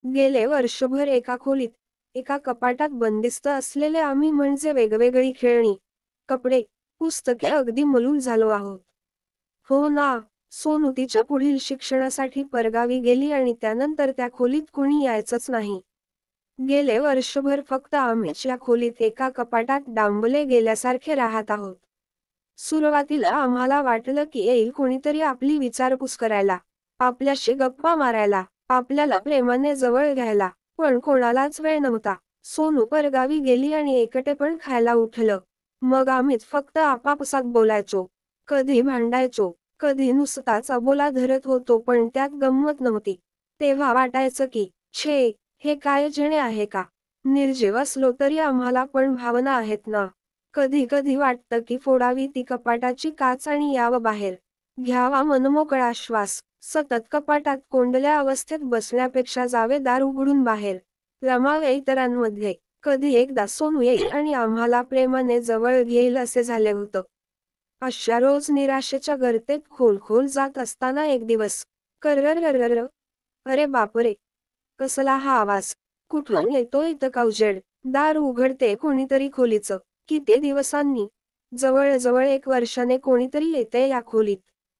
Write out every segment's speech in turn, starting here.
गेले वर्षभर एका खोलीत, एका कपाटात बंदिस्त असलेले आम्ही म्हणजे वेगवेगळी खेळणी, कपडे, पुस्तके अगदी मलूल झालो आहोत. हो ना, सोनू तिच्या पुढील शिक्षणासाठी परगावी गेली आणि त्यानंतर त्या खोलीत कोणी यायचंच नाही. गेले वर्षभर फक्त आम्हीच या खोलीत एका कपाटात डांबले गेल्यासारखे राहत आहोत. सुरुवातीला आम्हाला वाटलं की येईल कोणीतरी आपली विचारपूस करायला, आपल्याशी गप्पा मारायला, आपल्याला प्रेमाने जवळ घ्यायला, पण कोणालाच वेळ नव्हता. सोनू परगावी गेली आणि एकटेपण खायला उठलं. मग आम्हीच फक्त आपापसात बोलायचो, कधी भांडायचो, कधी नुसताच अबोला धरत होतो, पण त्यात गंमत नव्हती. तेव्हा वाटायचं की छे, हे काय जणे आहे का? निर्जीव असलो तरी आम्हाला पण भावना आहेत ना. कधी कधी वाटतं की फोडावी ती कपाटाची काच आणि यावं बाहेर, घ्यावा मनमोकळा श्वास. सतत कपाटात कोंडल्या अवस्थेत बसण्यापेक्षा जावे दार उघडून बाहेर, रमावे इतरांमध्ये. कधी एकदा सोनू येईल आणि आम्हाला प्रेमाने जवळ घेईल असे झाले होतं. अशा रोज निराशेच्या गर्तेत खोल खोल जात असताना एक दिवस, कर्रर्रर्रर्र, अरे बापरे, कसला हा आवाज, कुठून येतो इतका उजेड? दार उघडते कोणीतरी खोलीचं. किती दिवसांनी, जवळजवळ 1 वर्षाने कोणीतरी येते या खोलीत.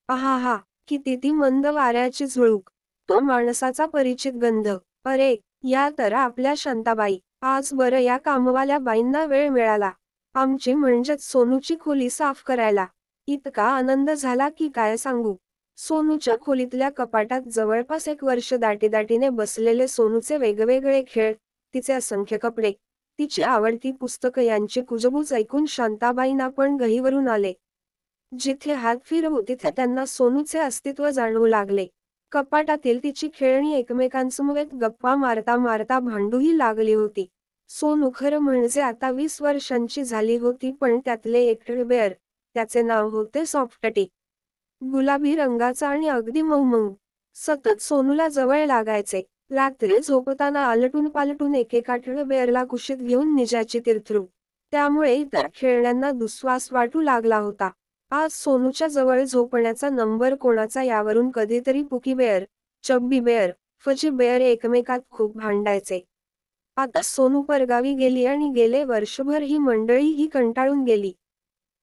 आहाहा, किती ती मंद वाऱ्याची झुळूक, तो माणसाचा परिचित गंध. अरे, या तर आपल्या शांताबाई. आज बरं या कामवाल्या बाईंना वेळ मिळाला आमची म्हणजेच सोनूची खोली साफ करायला. इतका आनंद झाला की काय सांगू. सोनूच्या खोलीतल्या कपाटात जवळपास 1 वर्ष दाटीदाटीने बसलेले सोनूचे वेगवेगळे खेळ, तिचे असंख्य कपडे, तिची आवडती पुस्तकं यांची कुजबूज ऐकून शांताबाईंना पण गहिवरून आले. जिथे हात फिरवू तिथे त्यांना सोनूचे अस्तित्व जाणवू लागले. कपाटातील तिची खेळणी एकमेकांसमवेत गप्पा मारता मारता भांडूही लागली होती. सोनू खरं म्हणजे आता 20 वर्षांची झाली होती, पण त्यातले एक टेडीबेअर, त्याचे नाव होते सॉफ्टटी. गुलाबी रंगाचा आणि अगदी मऊ मऊ. सतत सोनूला जवळ लागायचे. रात्री झोपताना आलटून पालटून एकेका टेडीबेअरला कुशीत घेऊन निजायची तीर्थरू. त्यामुळे इतर खेळण्यांना दुस्वास वाटू लागला होता. आज सोनूच्या जवळ झोपण्याचा नंबर कोणाचा यावरून कधीतरी pookie bear, chubby bear, fuzzy bear एकमेकात खूप भांडायचे. आता सोनू परगावी गेली आणि गेले वर्षभर ही मंडळीही कंटाळून गेली.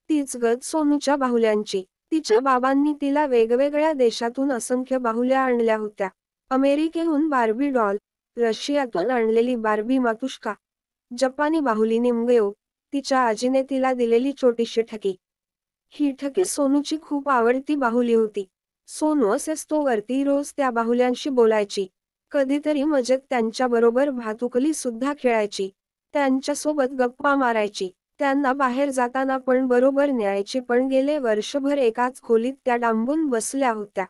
तीच गत सोनूच्या बाहुल्यांची. तिच्या बाबांनी तिला वेगवेगळ्या देशातून असंख्य बाहुल्या आणल्या होत्या. अमेरिकेहून बार्बी डॉल, रशियातून आणलेली बार्बी मातुश्का, जपानी बाहुली निमगयो, तिच्या आजीने तिला दिलेली छोटीशी ठकी. ही ठकी सोनूची खूप आवडती बाहुली होती. सोनू असेच तो वरती रोज त्या बाहुल्यांशी बोलायची. कधीतरी मजेत त्यांच्याबरोबर भातुकली सुद्धा खेळायची. त्यांच्यासोबत गप्पा मारायची. त्यांना बाहेर जाताना पण बरोबर न्यायची, पण गेले वर्षभर एकाच खोलीत त्या डांबून बसल्या होत्या.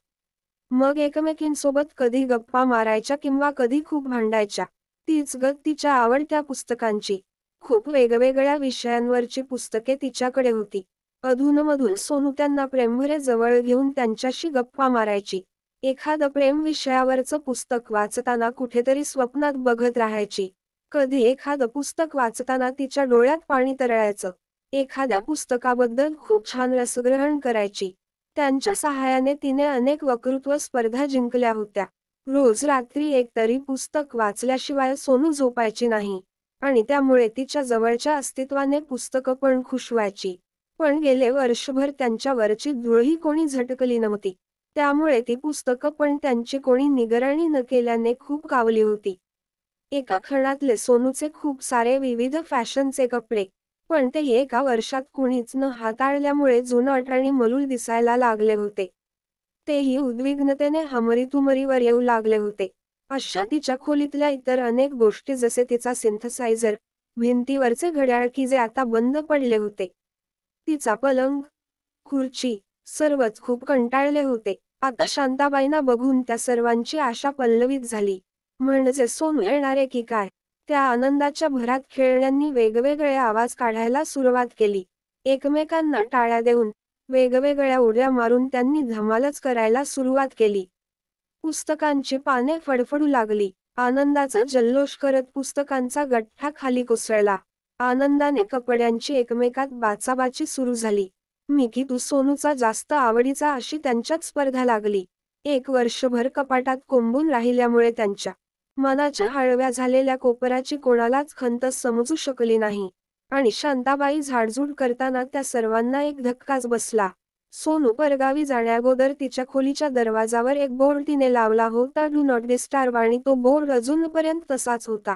मग एकमेकींसोबत कधी गप्पा मारायच्या किंवा कधी खूप भांडायच्या. तीच गत तिच्या आवडत्या पुस्तकांची. खूप वेगवेगळ्या विषयांवरची पुस्तके तिच्याकडे होती. अधूनमधून सोनू त्यांना प्रेमभरे जवळ घेऊन त्यांच्याशी गप्पा मारायची. एखादं प्रेम विषयावरचं पुस्तक वाचताना कुठेतरी स्वप्नात बघत राहायची. कधी एखादं पुस्तक वाचताना तिच्या डोळ्यात पाणी तरळायचं. एखाद्या पुस्तकाबद्दल खूप छान रसग्रहण करायची. त्यांच्या सहाय्याने तिने अनेक वक्तृत्व स्पर्धा जिंकल्या होत्या. रोज रात्री एक तरी पुस्तक वाचल्याशिवाय सोनू झोपायची नाही. आणि त्यामुळे तिच्या जवळच्या अस्तित्वाने पुस्तकं पण खुश व्हायची. पण गेले वर्षभर त्यांच्यावरची धूळही कोणी झटकली नव्हती. त्यामुळे ती पुस्तकं पण त्यांची कोणी निगराणी न केल्याने खूप कावली होती. एका खणातले सोनूचे खूप सारे विविध फॅशनचे कपडे, पण तेही एका वर्षात कुणीच न हाताळल्यामुळे जुनाट आणि मलूल दिसायला लागले होते. तेही उद्विग्नतेने हमरीतुमरीवर येऊ लागले होते. अशा तिच्या खोलीतल्या इतर अनेक गोष्टी, जसे तिचा सिंथसायझर, भिंतीवरचे घड्याळ की जे आता बंद पडले होते, तिचा पलंग, खुर्ची, सर्वच खूप कंटाळले होते. आता शांताबाईंना बघून त्या सर्वांची आशा पल्लवित झाली. म्हणजे सोनू येणारे की काय? त्या आनंदाच्या भरात खेळण्यांनी वेगवेगळे आवाज काढायला सुरुवात केली. एकमेकांना टाळ्या देऊन, वेगवेगळ्या उड्या मारून त्यांनी धमालच करायला सुरुवात केली. पुस्तकांची पाने फडफडू लागली. आनंदाचा जल्लोष करत पुस्तकांचा गठ्ठा खाली कोसळला. आनंदाने कपड्यांची एकमेकात बाचाबाची सुरू झाली. मी की तू सोनूचा जास्त आवडीचा अशी त्यांच्यात स्पर्धा लागली. 1 वर्षभर कपाटात कोंबून राहिल्यामुळे त्यांच्या मनाच्या हळव्या झालेल्या कोपराची कोणालाच खंत समजू शकली नाही. आणि शांताबाई झाडझूड करताना त्या सर्वांना एक धक्काच बसला. सोनू परगावी जाण्याअगोदर तिच्या खोलीच्या दरवाजावर एक बोर्ड तिने लावला होता, डू नॉट डिस्टर्ब, आणि तो बोर्ड अजूनपर्यंत तसाच होता.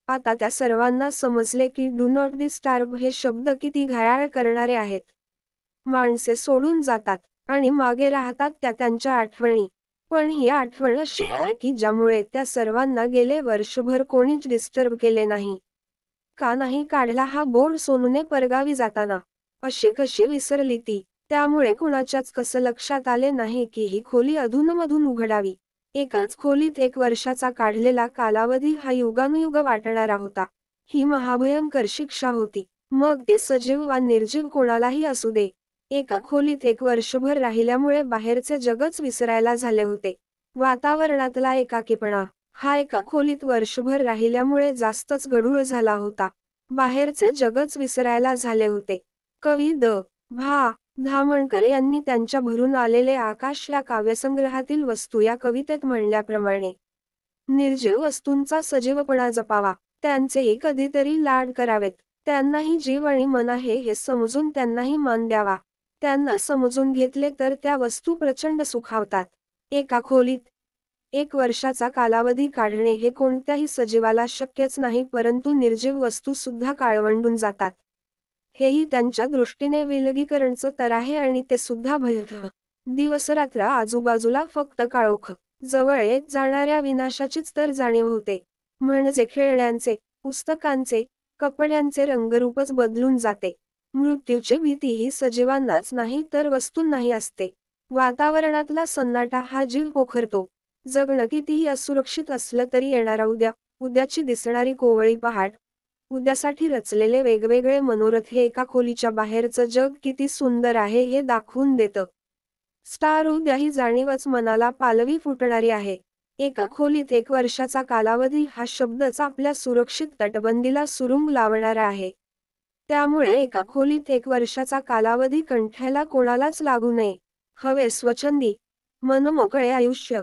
आता त्या सर्वांना समजले की डू नॉट डिस्टर्ब हे शब्द किती घायाळ करणारे आहेत. माणसे सोडून जातात आणि मागे राहतात त्या त्यांच्या आठवणी. पण ही आठवण अशी आहे की ज्यामुळे त्या सर्वांना गेले वर्षभर कोणीच डिस्टर्ब केले नाही. का नाही काढला हा बोर्ड सोनूने परगावी जाताना? अशी कशी विसरली ती? त्यामुळे कुणाच्याच कसं लक्षात आले नाही की ही खोली अधूनमधून उघडावी. एकाच खोलीत 1 वर्षाचा काढलेला कालावधी हा युगानुयुग वाटणारा होता. ही महाभयंकर शिक्षा होती. मग ते सजीव वा निर्जीव कोणालाही असू दे. एका खोलीत 1 वर्षभर राहिल्यामुळे बाहेरचे जगच विसरायला झाले होते. वातावरणातला एकाकीपणा हा एका खोलीत वर्षभर राहिल्यामुळे जास्तच गढूळ झाला होता. बाहेरचे जगच विसरायला झाले होते. कवी भा. धामणकर यांनी त्यांच्या भरून आलेले आकाश या काव्यसंग्रहातील वस्तू या कवितेत म्हणल्याप्रमाणे निर्जीव वस्तूंचा सजीवपणा जपावा, त्यांचेही कधीतरी लाड करावेत, त्यांनाही जीव आणि मन आहे हे समजून त्यांनाही मान द्यावा. त्यांना समजून घेतले तर त्या वस्तू प्रचंड सुखावतात. एका खोलीत 1 वर्षाचा कालावधी काढणे हे कोणत्याही सजीवाला शक्यच नाही, परंतु निर्जीव वस्तू सुद्धा काळवंडून जातात. हेही त्यांच्या दृष्टीने विलगीकरणचं तर आहे आणि ते सुद्धा भयंकर. दिवसरात्र आजूबाजूला फक्त काळोख, जवळ येत जाणाऱ्या विनाशाचीच तर जाणीव होते. म्हणजे खेळण्यांचे, पुस्तकांचे, कपड्यांचे रंगरूपच बदलून जाते. मृत्यूची भीती ही सजीवांनाच नाही तर वस्तूंनाही असते. वातावरणातला सन्नाटा हा जीव पोखरतो. जगणं कितीही असुरक्षित असलं तरी येणारा उद्या, उद्याची दिसणारी कोवळी पहाट, उद्यासाठी रचलेले वेगवेगळे मनोरथ हे एका खोलीच्या बाहेरचं जग किती सुंदर आहे हे दाखवून देतं. स्टार उद्या ही जाणीवच मनाला पालवी फुटणारी आहे. एका खोलीत 1 वर्षाचा कालावधी हा शब्दच आपल्या सुरक्षित तटबंदीला सुरुंग लावणारा आहे. त्यामुळे एका खोलीत 1 वर्षाचा कालावधी कंठ्याला कोणालाच लागू नये. हवे स्वच्छंदी, मनमोकळे आयुष्य.